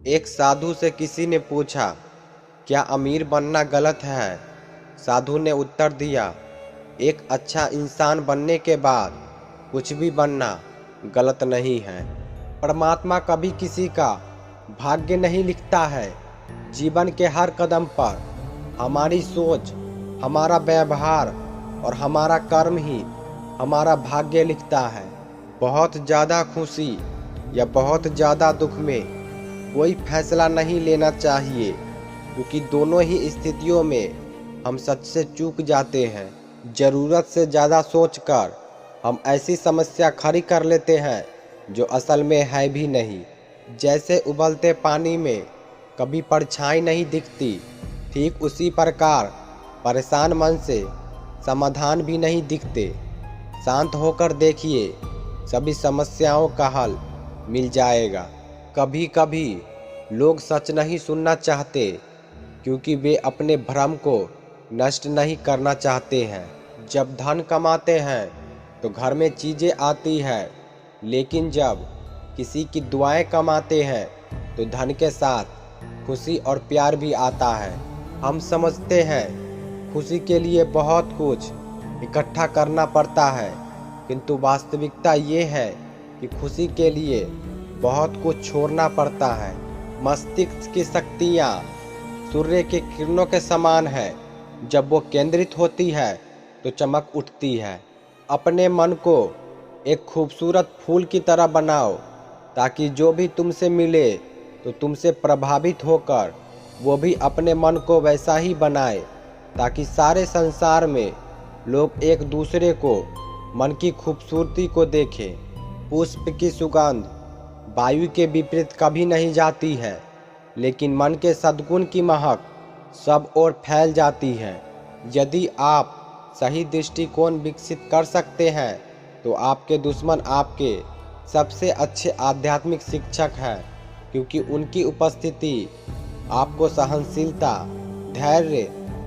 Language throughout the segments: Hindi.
एक साधु से किसी ने पूछा, क्या अमीर बनना गलत है? साधु ने उत्तर दिया, एक अच्छा इंसान बनने के बाद कुछ भी बनना गलत नहीं है। परमात्मा कभी किसी का भाग्य नहीं लिखता है। जीवन के हर कदम पर हमारी सोच, हमारा व्यवहार और हमारा कर्म ही हमारा भाग्य लिखता है। बहुत ज़्यादा खुशी या बहुत ज़्यादा दुख में कोई फैसला नहीं लेना चाहिए, क्योंकि दोनों ही स्थितियों में हम सच से चूक जाते हैं। ज़रूरत से ज़्यादा सोचकर हम ऐसी समस्या खड़ी कर लेते हैं जो असल में है भी नहीं। जैसे उबलते पानी में कभी परछाई नहीं दिखती, ठीक उसी प्रकार परेशान मन से समाधान भी नहीं दिखते। शांत होकर देखिए, सभी समस्याओं का हल मिल जाएगा। कभी कभी लोग सच नहीं सुनना चाहते, क्योंकि वे अपने भ्रम को नष्ट नहीं करना चाहते हैं। जब धन कमाते हैं तो घर में चीज़ें आती हैं, लेकिन जब किसी की दुआएं कमाते हैं तो धन के साथ खुशी और प्यार भी आता है। हम समझते हैं खुशी के लिए बहुत कुछ इकट्ठा करना पड़ता है, किंतु वास्तविकता ये है कि खुशी के लिए बहुत कुछ छोड़ना पड़ता है। मस्तिष्क की शक्तियाँ सूर्य के किरणों के समान है। जब वो केंद्रित होती है तो चमक उठती है। अपने मन को एक खूबसूरत फूल की तरह बनाओ, ताकि जो भी तुमसे मिले तो तुमसे प्रभावित होकर वो भी अपने मन को वैसा ही बनाए, ताकि सारे संसार में लोग एक दूसरे को मन की खूबसूरती को देखें। पुष्प की सुगंध वायु के विपरीत कभी नहीं जाती है, लेकिन मन के सद्गुण की महक सब ओर फैल जाती है। यदि आप सही दृष्टिकोण विकसित कर सकते हैं तो आपके दुश्मन आपके सबसे अच्छे आध्यात्मिक शिक्षक हैं, क्योंकि उनकी उपस्थिति आपको सहनशीलता, धैर्य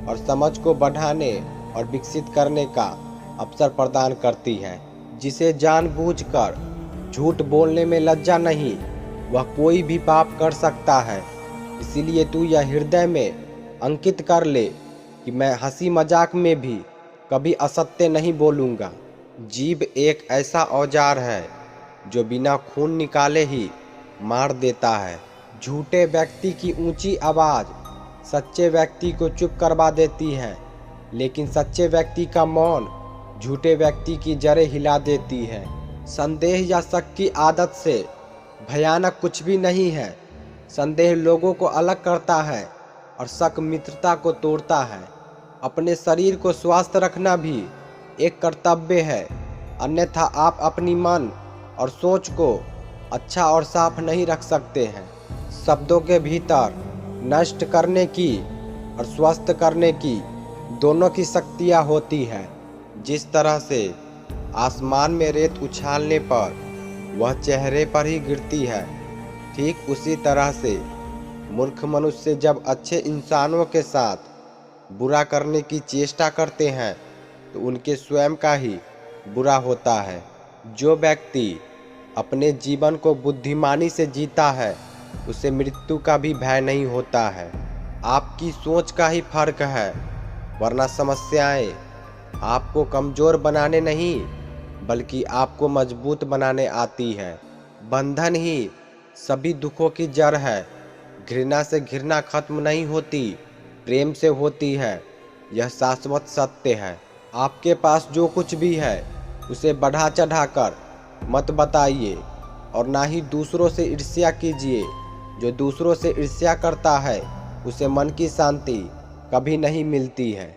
और समझ को बढ़ाने और विकसित करने का अवसर प्रदान करती है। जिसे जानबूझकर झूठ बोलने में लज्जा नहीं, वह कोई भी पाप कर सकता है। इसीलिए तू यह हृदय में अंकित कर ले कि मैं हंसी मजाक में भी कभी असत्य नहीं बोलूँगा। जीभ एक ऐसा औजार है जो बिना खून निकाले ही मार देता है। झूठे व्यक्ति की ऊंची आवाज़ सच्चे व्यक्ति को चुप करवा देती है, लेकिन सच्चे व्यक्ति का मौन झूठे व्यक्ति की जड़ें हिला देती है। संदेह या शक की आदत से भयानक कुछ भी नहीं है। संदेह लोगों को अलग करता है और शक मित्रता को तोड़ता है। अपने शरीर को स्वस्थ रखना भी एक कर्तव्य है, अन्यथा आप अपनी मन और सोच को अच्छा और साफ नहीं रख सकते हैं। शब्दों के भीतर नष्ट करने की और स्वस्थ करने की दोनों की शक्तियाँ होती हैं। जिस तरह से आसमान में रेत उछालने पर वह चेहरे पर ही गिरती है, ठीक उसी तरह से मूर्ख मनुष्य जब अच्छे इंसानों के साथ बुरा करने की चेष्टा करते हैं तो उनके स्वयं का ही बुरा होता है। जो व्यक्ति अपने जीवन को बुद्धिमानी से जीता है, उसे मृत्यु का भी भय नहीं होता है। आपकी सोच का ही फर्क है, वरना समस्याएं आपको कमज़ोर बनाने नहीं बल्कि आपको मजबूत बनाने आती है। बंधन ही सभी दुखों की जड़ है। घृणा से घृणा खत्म नहीं होती, प्रेम से होती है। यह शाश्वत सत्य है। आपके पास जो कुछ भी है उसे बढ़ा चढ़ाकर मत बताइए, और ना ही दूसरों से ईर्ष्या कीजिए। जो दूसरों से ईर्ष्या करता है उसे मन की शांति कभी नहीं मिलती है।